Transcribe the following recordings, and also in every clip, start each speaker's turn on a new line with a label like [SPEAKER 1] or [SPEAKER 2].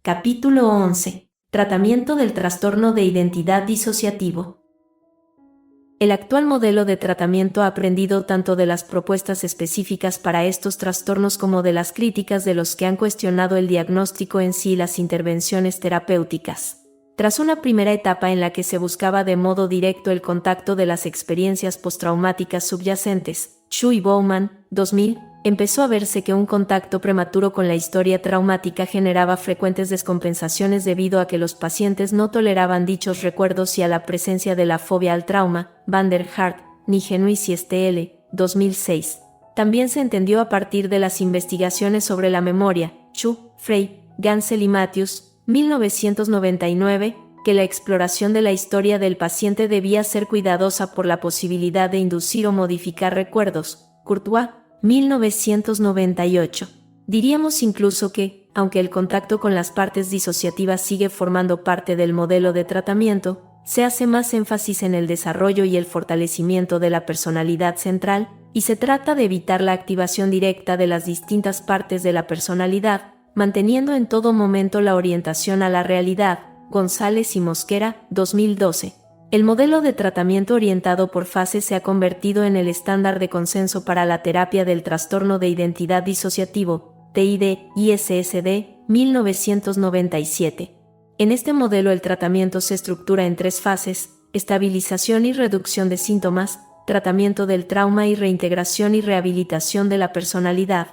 [SPEAKER 1] Capítulo 11. Tratamiento del trastorno de identidad disociativo. El actual modelo de tratamiento ha aprendido tanto de las propuestas específicas para estos trastornos como de las críticas de los que han cuestionado el diagnóstico en sí y las intervenciones terapéuticas. Tras una primera etapa en la que se buscaba de modo directo el contacto de las experiencias postraumáticas subyacentes, Xu y Bowman, 2000, empezó a verse que un contacto prematuro con la historia traumática generaba frecuentes descompensaciones debido a que los pacientes no toleraban dichos recuerdos y a la presencia de la fobia al trauma, Van der Hart, Nigenuis y Stl. 2006. También se entendió a partir de las investigaciones sobre la memoria, Xu, Frey, Gansel y Matthews, 1999, que la exploración de la historia del paciente debía ser cuidadosa por la posibilidad de inducir o modificar recuerdos, Courtois, 1998. Diríamos incluso que, aunque el contacto con las partes disociativas sigue formando parte del modelo de tratamiento, se hace más énfasis en el desarrollo y el fortalecimiento de la personalidad central, y se trata de evitar la activación directa de las distintas partes de la personalidad, manteniendo en todo momento la orientación a la realidad. González y Mosquera, 2012. El modelo de tratamiento orientado por fases se ha convertido en el estándar de consenso para la terapia del trastorno de identidad disociativo, TID-ISSD, 1997. En este modelo el tratamiento se estructura en 3 fases: estabilización y reducción de síntomas, tratamiento del trauma y reintegración y rehabilitación de la personalidad.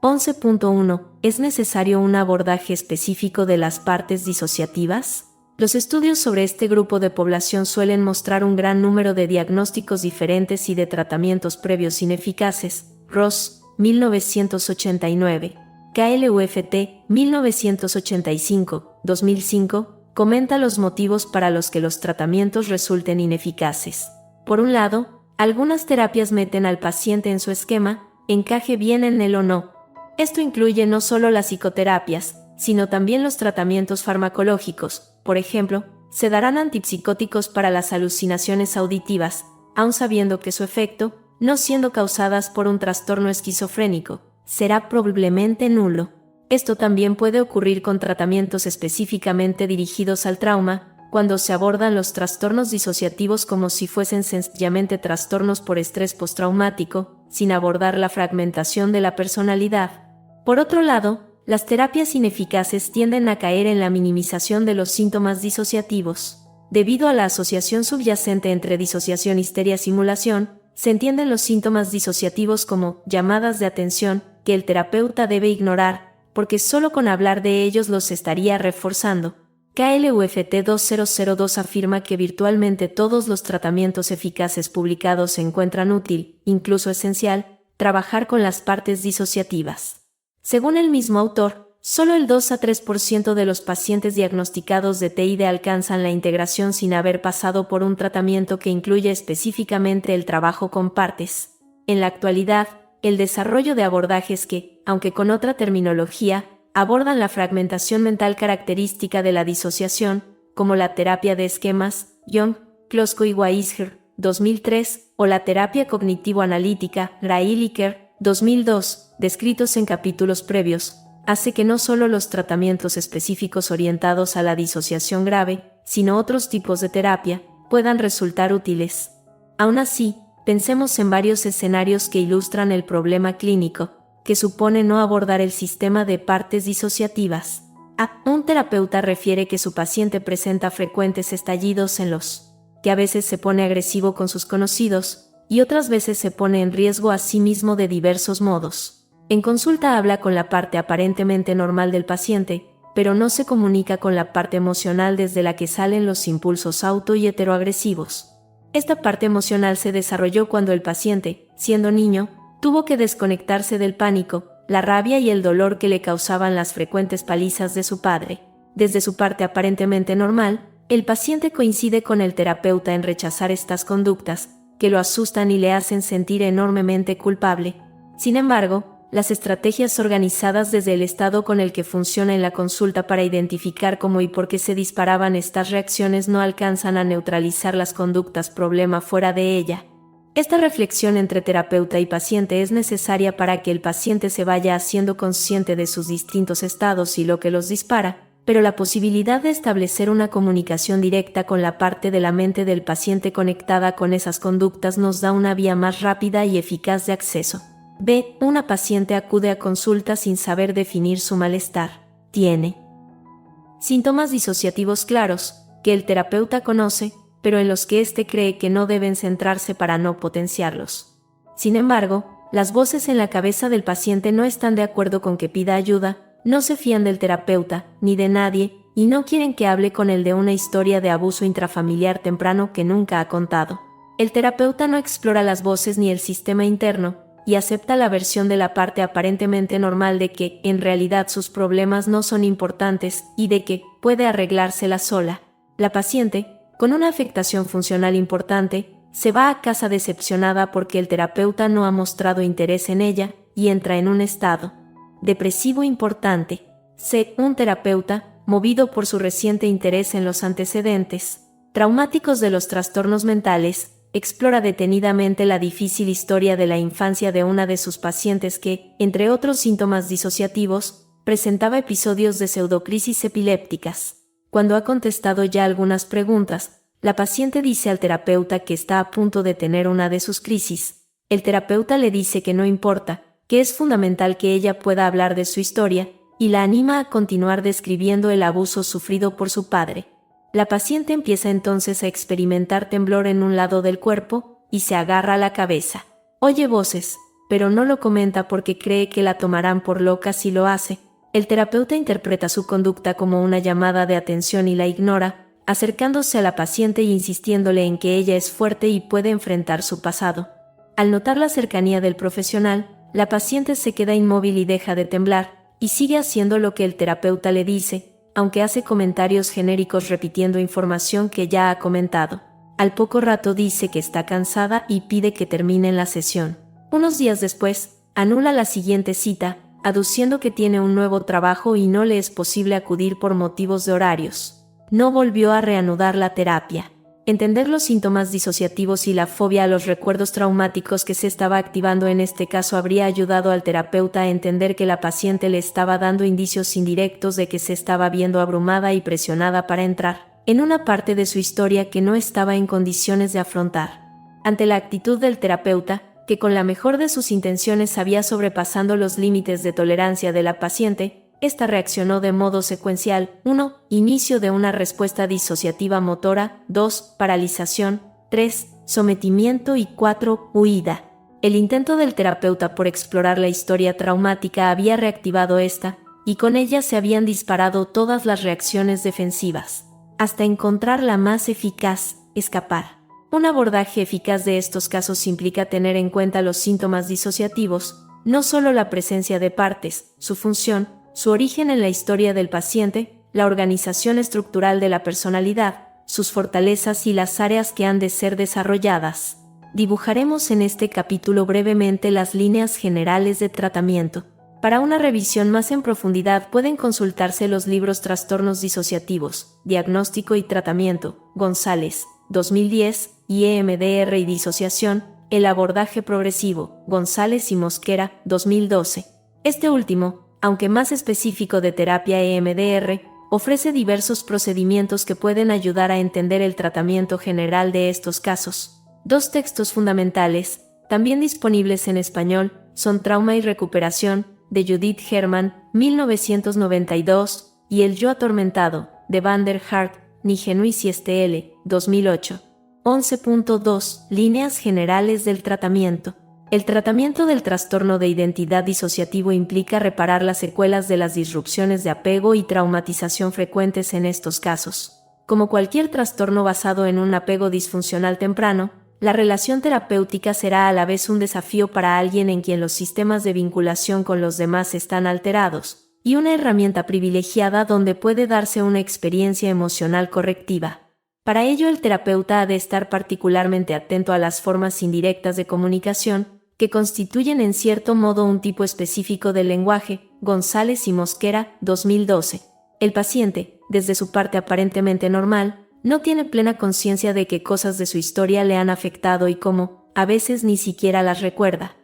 [SPEAKER 1] 11.1. ¿Es necesario un abordaje específico de las partes disociativas? Los estudios sobre este grupo de población suelen mostrar un gran número de diagnósticos diferentes y de tratamientos previos ineficaces. Ross, 1989. KLUFT, 1985, 2005, comenta los motivos para los que los tratamientos resulten ineficaces. Por un lado, algunas terapias meten al paciente en su esquema, encaje bien en él o no. Esto incluye no solo las psicoterapias, sino también los tratamientos farmacológicos. Por ejemplo, se darán antipsicóticos para las alucinaciones auditivas, aun sabiendo que su efecto, no siendo causadas por un trastorno esquizofrénico, será probablemente nulo. Esto también puede ocurrir con tratamientos específicamente dirigidos al trauma, cuando se abordan los trastornos disociativos como si fuesen sencillamente trastornos por estrés postraumático, sin abordar la fragmentación de la personalidad. Por otro lado, las terapias ineficaces tienden a caer en la minimización de los síntomas disociativos. Debido a la asociación subyacente entre disociación, histeria, simulación, se entienden los síntomas disociativos como llamadas de atención que el terapeuta debe ignorar, porque solo con hablar de ellos los estaría reforzando. KLUFT 2002 afirma que virtualmente todos los tratamientos eficaces publicados encuentran útil, incluso esencial, trabajar con las partes disociativas. Según el mismo autor, solo el 2 a 3% de los pacientes diagnosticados de TID alcanzan la integración sin haber pasado por un tratamiento que incluya específicamente el trabajo con partes. En la actualidad, el desarrollo de abordajes que, aunque con otra terminología, abordan la fragmentación mental característica de la disociación, como la terapia de esquemas, Young, Klosko y Weisger, 2003, o la terapia cognitivo-analítica, Grailiker, 2002, descritos en capítulos previos, hace que no solo los tratamientos específicos orientados a la disociación grave, sino otros tipos de terapia, puedan resultar útiles. Aún así, pensemos en varios escenarios que ilustran el problema clínico, que supone no abordar el sistema de partes disociativas. Un terapeuta refiere que su paciente presenta frecuentes estallidos en los que a veces se pone agresivo con sus conocidos, y otras veces se pone en riesgo a sí mismo de diversos modos. En consulta habla con la parte aparentemente normal del paciente, pero no se comunica con la parte emocional desde la que salen los impulsos auto- y heteroagresivos. Esta parte emocional se desarrolló cuando el paciente, siendo niño, tuvo que desconectarse del pánico, la rabia y el dolor que le causaban las frecuentes palizas de su padre. Desde su parte aparentemente normal, el paciente coincide con el terapeuta en rechazar estas conductas, que lo asustan y le hacen sentir enormemente culpable. Sin embargo, las estrategias organizadas desde el estado con el que funciona en la consulta para identificar cómo y por qué se disparaban estas reacciones no alcanzan a neutralizar las conductas problema fuera de ella. Esta reflexión entre terapeuta y paciente es necesaria para que el paciente se vaya haciendo consciente de sus distintos estados y lo que los dispara, pero la posibilidad de establecer una comunicación directa con la parte de la mente del paciente conectada con esas conductas nos da una vía más rápida y eficaz de acceso. B. Una paciente acude a consulta sin saber definir su malestar. Tiene síntomas disociativos claros, que el terapeuta conoce, pero en los que éste cree que no deben centrarse para no potenciarlos. Sin embargo, las voces en la cabeza del paciente no están de acuerdo con que pida ayuda, no se fían del terapeuta, ni de nadie, y no quieren que hable con él de una historia de abuso intrafamiliar temprano que nunca ha contado. El terapeuta no explora las voces ni el sistema interno, y acepta la versión de la parte aparentemente normal de que, en realidad, sus problemas no son importantes y de que puede arreglársela sola. La paciente, con una afectación funcional importante, se va a casa decepcionada porque el terapeuta no ha mostrado interés en ella y entra en un estado depresivo importante. C. Un terapeuta, movido por su reciente interés en los antecedentes traumáticos de los trastornos mentales, explora detenidamente la difícil historia de la infancia de una de sus pacientes que, entre otros síntomas disociativos, presentaba episodios de pseudocrisis epilépticas. Cuando ha contestado ya algunas preguntas, la paciente dice al terapeuta que está a punto de tener una de sus crisis. El terapeuta le dice que no importa, que es fundamental que ella pueda hablar de su historia, y la anima a continuar describiendo el abuso sufrido por su padre. La paciente empieza entonces a experimentar temblor en un lado del cuerpo y se agarra a la cabeza. Oye voces, pero no lo comenta porque cree que la tomarán por loca si lo hace. El terapeuta interpreta su conducta como una llamada de atención y la ignora, acercándose a la paciente e insistiéndole en que ella es fuerte y puede enfrentar su pasado. Al notar la cercanía del profesional, la paciente se queda inmóvil y deja de temblar, y sigue haciendo lo que el terapeuta le dice, aunque hace comentarios genéricos repitiendo información que ya ha comentado. Al poco rato dice que está cansada y pide que terminen la sesión. Unos días después, anula la siguiente cita, aduciendo que tiene un nuevo trabajo y no le es posible acudir por motivos de horarios. No volvió a reanudar la terapia. Entender los síntomas disociativos y la fobia a los recuerdos traumáticos que se estaba activando en este caso habría ayudado al terapeuta a entender que la paciente le estaba dando indicios indirectos de que se estaba viendo abrumada y presionada para entrar en una parte de su historia que no estaba en condiciones de afrontar. Ante la actitud del terapeuta, que con la mejor de sus intenciones había sobrepasando los límites de tolerancia de la paciente, esta reaccionó de modo secuencial. 1. Inicio de una respuesta disociativa motora. 2. Paralización. 3. Sometimiento. Y 4. Huida. El intento del terapeuta por explorar la historia traumática había reactivado esta, y con ella se habían disparado todas las reacciones defensivas, hasta encontrar la más eficaz: escapar. Un abordaje eficaz de estos casos implica tener en cuenta los síntomas disociativos, no solo la presencia de partes, su función, su origen en la historia del paciente, la organización estructural de la personalidad, sus fortalezas y las áreas que han de ser desarrolladas. Dibujaremos en este capítulo brevemente las líneas generales de tratamiento. Para una revisión más en profundidad pueden consultarse los libros Trastornos disociativos, Diagnóstico y Tratamiento, González, 2010, y EMDR y Disociación, El abordaje progresivo, González y Mosquera, 2012. Este último, aunque más específico de terapia EMDR, ofrece diversos procedimientos que pueden ayudar a entender el tratamiento general de estos casos. Dos textos fundamentales, también disponibles en español, son Trauma y Recuperación, de Judith Herman, 1992, y El yo atormentado, de Van der Hart, Nigenuis y STL, 2008. 11.2. Líneas generales del tratamiento. El tratamiento del trastorno de identidad disociativo implica reparar las secuelas de las disrupciones de apego y traumatización frecuentes en estos casos. Como cualquier trastorno basado en un apego disfuncional temprano, la relación terapéutica será a la vez un desafío para alguien en quien los sistemas de vinculación con los demás están alterados, y una herramienta privilegiada donde puede darse una experiencia emocional correctiva. Para ello, el terapeuta ha de estar particularmente atento a las formas indirectas de comunicación, que constituyen en cierto modo un tipo específico del lenguaje. González y Mosquera, 2012. El paciente, desde su parte aparentemente normal, no tiene plena conciencia de qué cosas de su historia le han afectado y cómo, a veces ni siquiera las recuerda.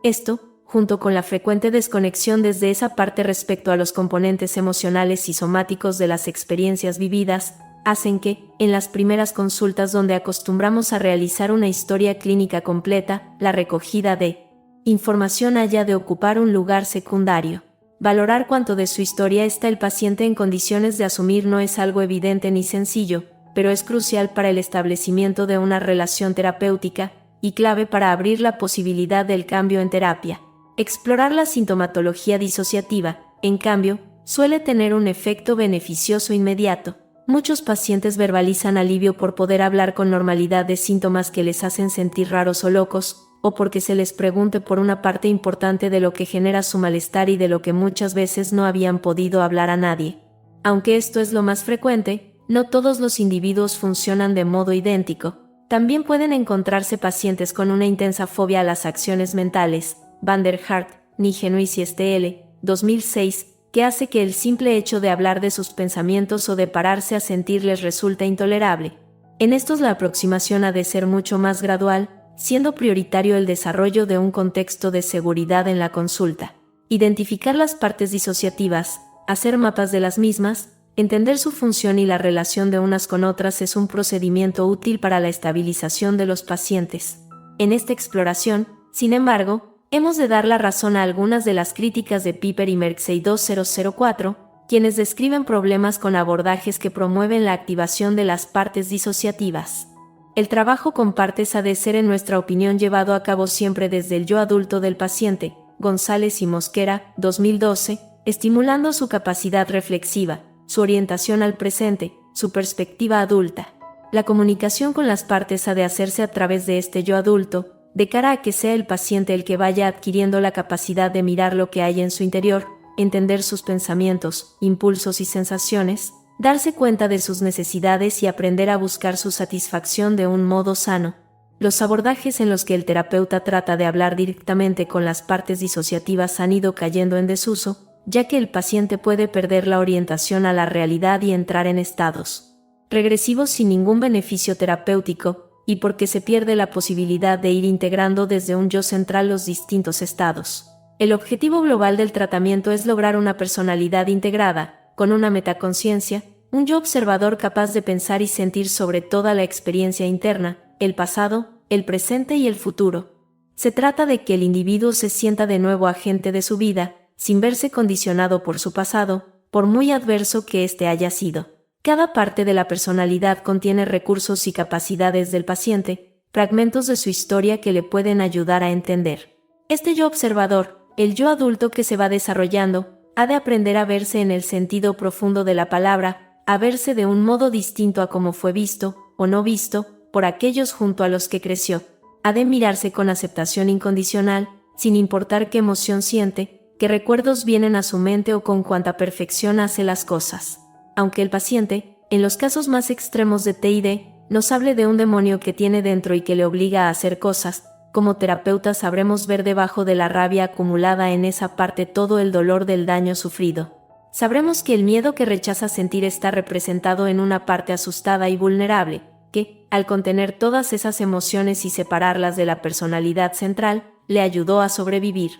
[SPEAKER 1] Esto, junto con la frecuente desconexión desde esa parte respecto a los componentes emocionales y somáticos de las experiencias vividas, hacen que, en las primeras consultas donde acostumbramos a realizar una historia clínica completa, la recogida de información haya de ocupar un lugar secundario. Valorar cuánto de su historia está el paciente en condiciones de asumir no es algo evidente ni sencillo, pero es crucial para el establecimiento de una relación terapéutica y clave para abrir la posibilidad del cambio en terapia. Explorar la sintomatología disociativa, en cambio, suele tener un efecto beneficioso inmediato. Muchos pacientes verbalizan alivio por poder hablar con normalidad de síntomas que les hacen sentir raros o locos, o porque se les pregunte por una parte importante de lo que genera su malestar y de lo que muchas veces no habían podido hablar a nadie. Aunque esto es lo más frecuente, no todos los individuos funcionan de modo idéntico. También pueden encontrarse pacientes con una intensa fobia a las acciones mentales, Van der Hart, Nigenuis y STL, 2006, que hace que el simple hecho de hablar de sus pensamientos o de pararse a sentir les resulta intolerable. En estos la aproximación ha de ser mucho más gradual, siendo prioritario el desarrollo de un contexto de seguridad en la consulta. Identificar las partes disociativas, hacer mapas de las mismas, entender su función y la relación de unas con otras es un procedimiento útil para la estabilización de los pacientes. En esta exploración, sin embargo, hemos de dar la razón a algunas de las críticas de Piper y Merksey 2004, quienes describen problemas con abordajes que promueven la activación de las partes disociativas. El trabajo con partes ha de ser, en nuestra opinión, llevado a cabo siempre desde el yo adulto del paciente, González y Mosquera, 2012, estimulando su capacidad reflexiva, su orientación al presente, su perspectiva adulta. La comunicación con las partes ha de hacerse a través de este yo adulto, de cara a que sea el paciente el que vaya adquiriendo la capacidad de mirar lo que hay en su interior, entender sus pensamientos, impulsos y sensaciones, darse cuenta de sus necesidades y aprender a buscar su satisfacción de un modo sano. Los abordajes en los que el terapeuta trata de hablar directamente con las partes disociativas han ido cayendo en desuso, ya que el paciente puede perder la orientación a la realidad y entrar en estados regresivos sin ningún beneficio terapéutico, y porque se pierde la posibilidad de ir integrando desde un yo central los distintos estados. El objetivo global del tratamiento es lograr una personalidad integrada, con una metaconciencia, un yo observador capaz de pensar y sentir sobre toda la experiencia interna, el pasado, el presente y el futuro. Se trata de que el individuo se sienta de nuevo agente de su vida, sin verse condicionado por su pasado, por muy adverso que éste haya sido. Cada parte de la personalidad contiene recursos y capacidades del paciente, fragmentos de su historia que le pueden ayudar a entender. Este yo observador, el yo adulto que se va desarrollando, ha de aprender a verse en el sentido profundo de la palabra, a verse de un modo distinto a como fue visto, o no visto, por aquellos junto a los que creció. Ha de mirarse con aceptación incondicional, sin importar qué emoción siente, qué recuerdos vienen a su mente o con cuánta perfección hace las cosas. Aunque el paciente, en los casos más extremos de TID, nos hable de un demonio que tiene dentro y que le obliga a hacer cosas, como terapeutas sabremos ver debajo de la rabia acumulada en esa parte todo el dolor del daño sufrido. Sabremos que el miedo que rechaza sentir está representado en una parte asustada y vulnerable, que, al contener todas esas emociones y separarlas de la personalidad central, le ayudó a sobrevivir.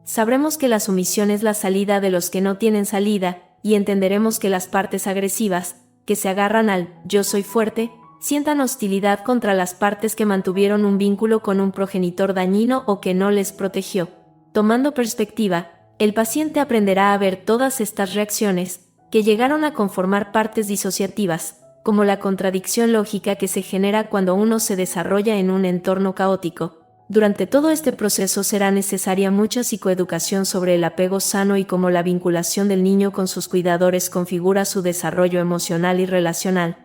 [SPEAKER 1] Sabremos que la sumisión es la salida de los que no tienen salida, y entenderemos que las partes agresivas, que se agarran al «yo soy fuerte», sientan hostilidad contra las partes que mantuvieron un vínculo con un progenitor dañino o que no les protegió. Tomando perspectiva, el paciente aprenderá a ver todas estas reacciones, que llegaron a conformar partes disociativas, como la contradicción lógica que se genera cuando uno se desarrolla en un entorno caótico. Durante todo este proceso será necesaria mucha psicoeducación sobre el apego sano y cómo la vinculación del niño con sus cuidadores configura su desarrollo emocional y relacional.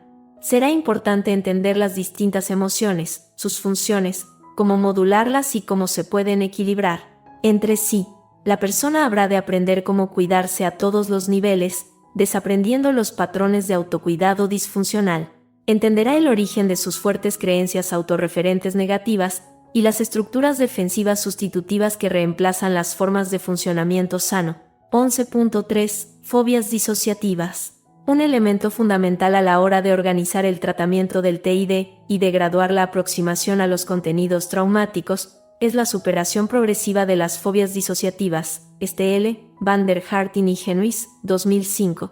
[SPEAKER 1] Será importante entender las distintas emociones, sus funciones, cómo modularlas y cómo se pueden equilibrar entre sí. La persona habrá de aprender cómo cuidarse a todos los niveles, desaprendiendo los patrones de autocuidado disfuncional. Entenderá el origen de sus fuertes creencias autorreferentes negativas, y las estructuras defensivas sustitutivas que reemplazan las formas de funcionamiento sano. 11.3. Fobias disociativas. Un elemento fundamental a la hora de organizar el tratamiento del TID y de graduar la aproximación a los contenidos traumáticos, es la superación progresiva de las fobias disociativas, L. Van der Harting y Genuis, 2005.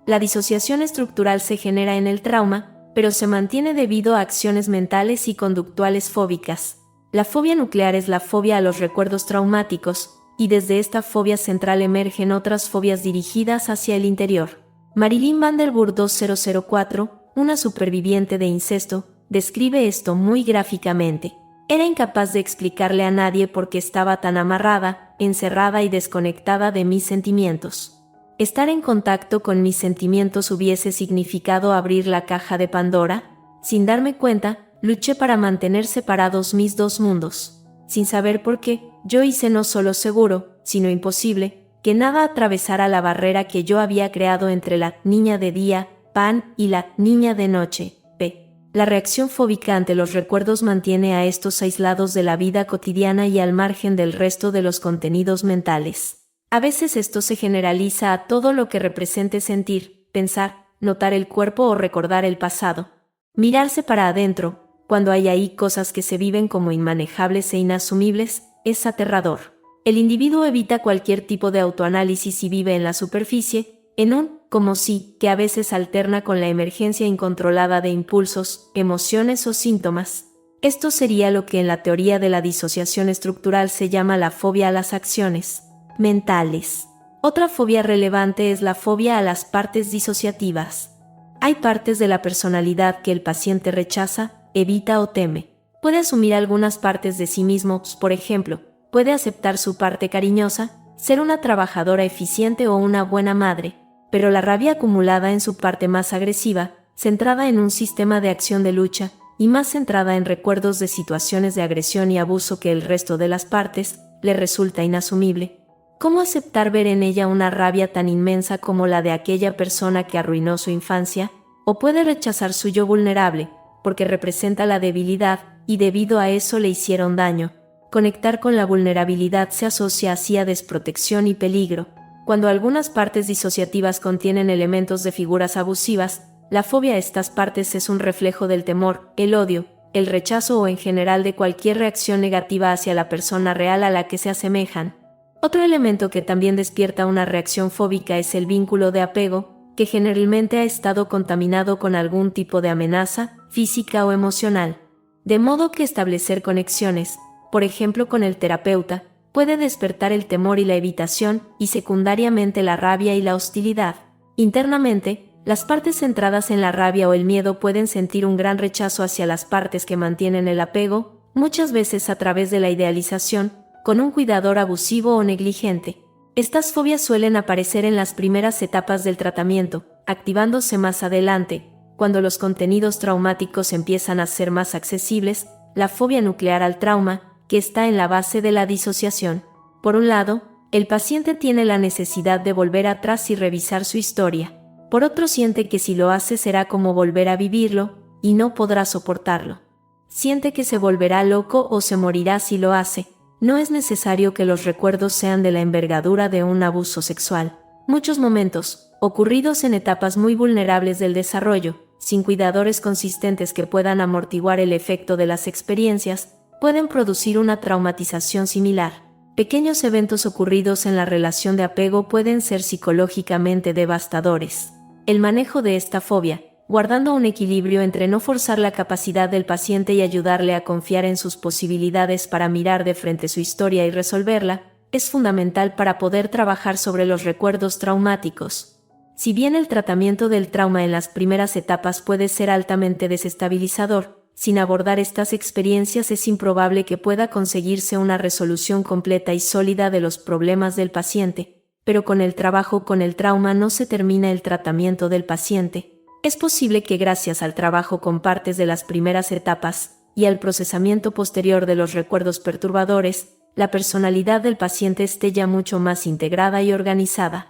[SPEAKER 1] La disociación estructural se genera en el trauma, pero se mantiene debido a acciones mentales y conductuales fóbicas. La fobia nuclear es la fobia a los recuerdos traumáticos, y desde esta fobia central emergen otras fobias dirigidas hacia el interior. Marilyn Van der Burg 2004, una superviviente de incesto, describe esto muy gráficamente. Era incapaz de explicarle a nadie por qué estaba tan amarrada, encerrada y desconectada de mis sentimientos. Estar en contacto con mis sentimientos hubiese significado abrir la caja de Pandora. Sin darme cuenta, luché para mantener separados mis dos mundos. Sin saber por qué, yo hice no solo seguro, sino imposible, que nada atravesara la barrera que yo había creado entre la niña de día, Pan, y la niña de noche, P. La reacción fóbica ante los recuerdos mantiene a estos aislados de la vida cotidiana y al margen del resto de los contenidos mentales. A veces esto se generaliza a todo lo que represente sentir, pensar, notar el cuerpo o recordar el pasado. Mirarse para adentro, cuando hay ahí cosas que se viven como inmanejables e inasumibles, es aterrador. El individuo evita cualquier tipo de autoanálisis y vive en la superficie, en un como si, que a veces alterna con la emergencia incontrolada de impulsos, emociones o síntomas. Esto sería lo que en la teoría de la disociación estructural se llama la fobia a las acciones mentales. Otra fobia relevante es la fobia a las partes disociativas. Hay partes de la personalidad que el paciente rechaza, evita o teme. Puede asumir algunas partes de sí mismo, por ejemplo, puede aceptar su parte cariñosa, ser una trabajadora eficiente o una buena madre, pero la rabia acumulada en su parte más agresiva, centrada en un sistema de acción de lucha, y más centrada en recuerdos de situaciones de agresión y abuso que el resto de las partes, le resulta inasumible. ¿Cómo aceptar ver en ella una rabia tan inmensa como la de aquella persona que arruinó su infancia? O puede rechazar su yo vulnerable, porque representa la debilidad, y debido a eso le hicieron daño. Conectar con la vulnerabilidad se asocia así a desprotección y peligro. Cuando algunas partes disociativas contienen elementos de figuras abusivas, la fobia a estas partes es un reflejo del temor, el odio, el rechazo o en general de cualquier reacción negativa hacia la persona real a la que se asemejan. Otro elemento que también despierta una reacción fóbica es el vínculo de apego, que generalmente ha estado contaminado con algún tipo de amenaza, física o emocional. De modo que establecer conexiones, por ejemplo con el terapeuta, puede despertar el temor y la evitación, y secundariamente la rabia y la hostilidad. Internamente, las partes centradas en la rabia o el miedo pueden sentir un gran rechazo hacia las partes que mantienen el apego, muchas veces a través de la idealización, con un cuidador abusivo o negligente. Estas fobias suelen aparecer en las primeras etapas del tratamiento, activándose más adelante, cuando los contenidos traumáticos empiezan a ser más accesibles, la fobia nuclear al trauma, que está en la base de la disociación. Por un lado, el paciente tiene la necesidad de volver atrás y revisar su historia. Por otro, siente que si lo hace será como volver a vivirlo, y no podrá soportarlo. Siente que se volverá loco o se morirá si lo hace. No es necesario que los recuerdos sean de la envergadura de un abuso sexual. Muchos momentos, ocurridos en etapas muy vulnerables del desarrollo, sin cuidadores consistentes que puedan amortiguar el efecto de las experiencias, pueden producir una traumatización similar. Pequeños eventos ocurridos en la relación de apego pueden ser psicológicamente devastadores. El manejo de esta fobia, guardando un equilibrio entre no forzar la capacidad del paciente y ayudarle a confiar en sus posibilidades para mirar de frente su historia y resolverla, es fundamental para poder trabajar sobre los recuerdos traumáticos. Si bien el tratamiento del trauma en las primeras etapas puede ser altamente desestabilizador, sin abordar estas experiencias es improbable que pueda conseguirse una resolución completa y sólida de los problemas del paciente, pero con el trabajo con el trauma no se termina el tratamiento del paciente. Es posible que gracias al trabajo con partes de las primeras etapas y al procesamiento posterior de los recuerdos perturbadores, la personalidad del paciente esté ya mucho más integrada y organizada.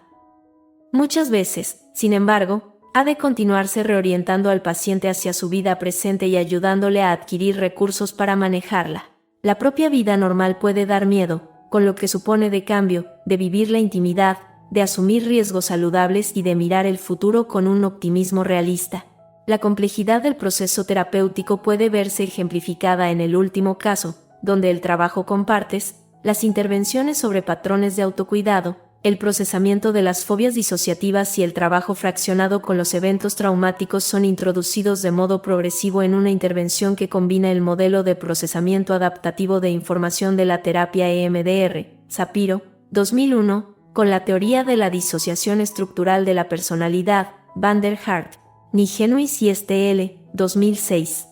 [SPEAKER 1] Muchas veces, sin embargo, ha de continuarse reorientando al paciente hacia su vida presente y ayudándole a adquirir recursos para manejarla. La propia vida normal puede dar miedo, con lo que supone de cambio, de vivir la intimidad, de asumir riesgos saludables y de mirar el futuro con un optimismo realista. La complejidad del proceso terapéutico puede verse ejemplificada en el último caso, donde el trabajo con partes, las intervenciones sobre patrones de autocuidado, el procesamiento de las fobias disociativas y el trabajo fraccionado con los eventos traumáticos son introducidos de modo progresivo en una intervención que combina el modelo de procesamiento adaptativo de información de la terapia EMDR, Sapiro, 2001, con la teoría de la disociación estructural de la personalidad, Van der Hart, Nigenuis y STL, 2006.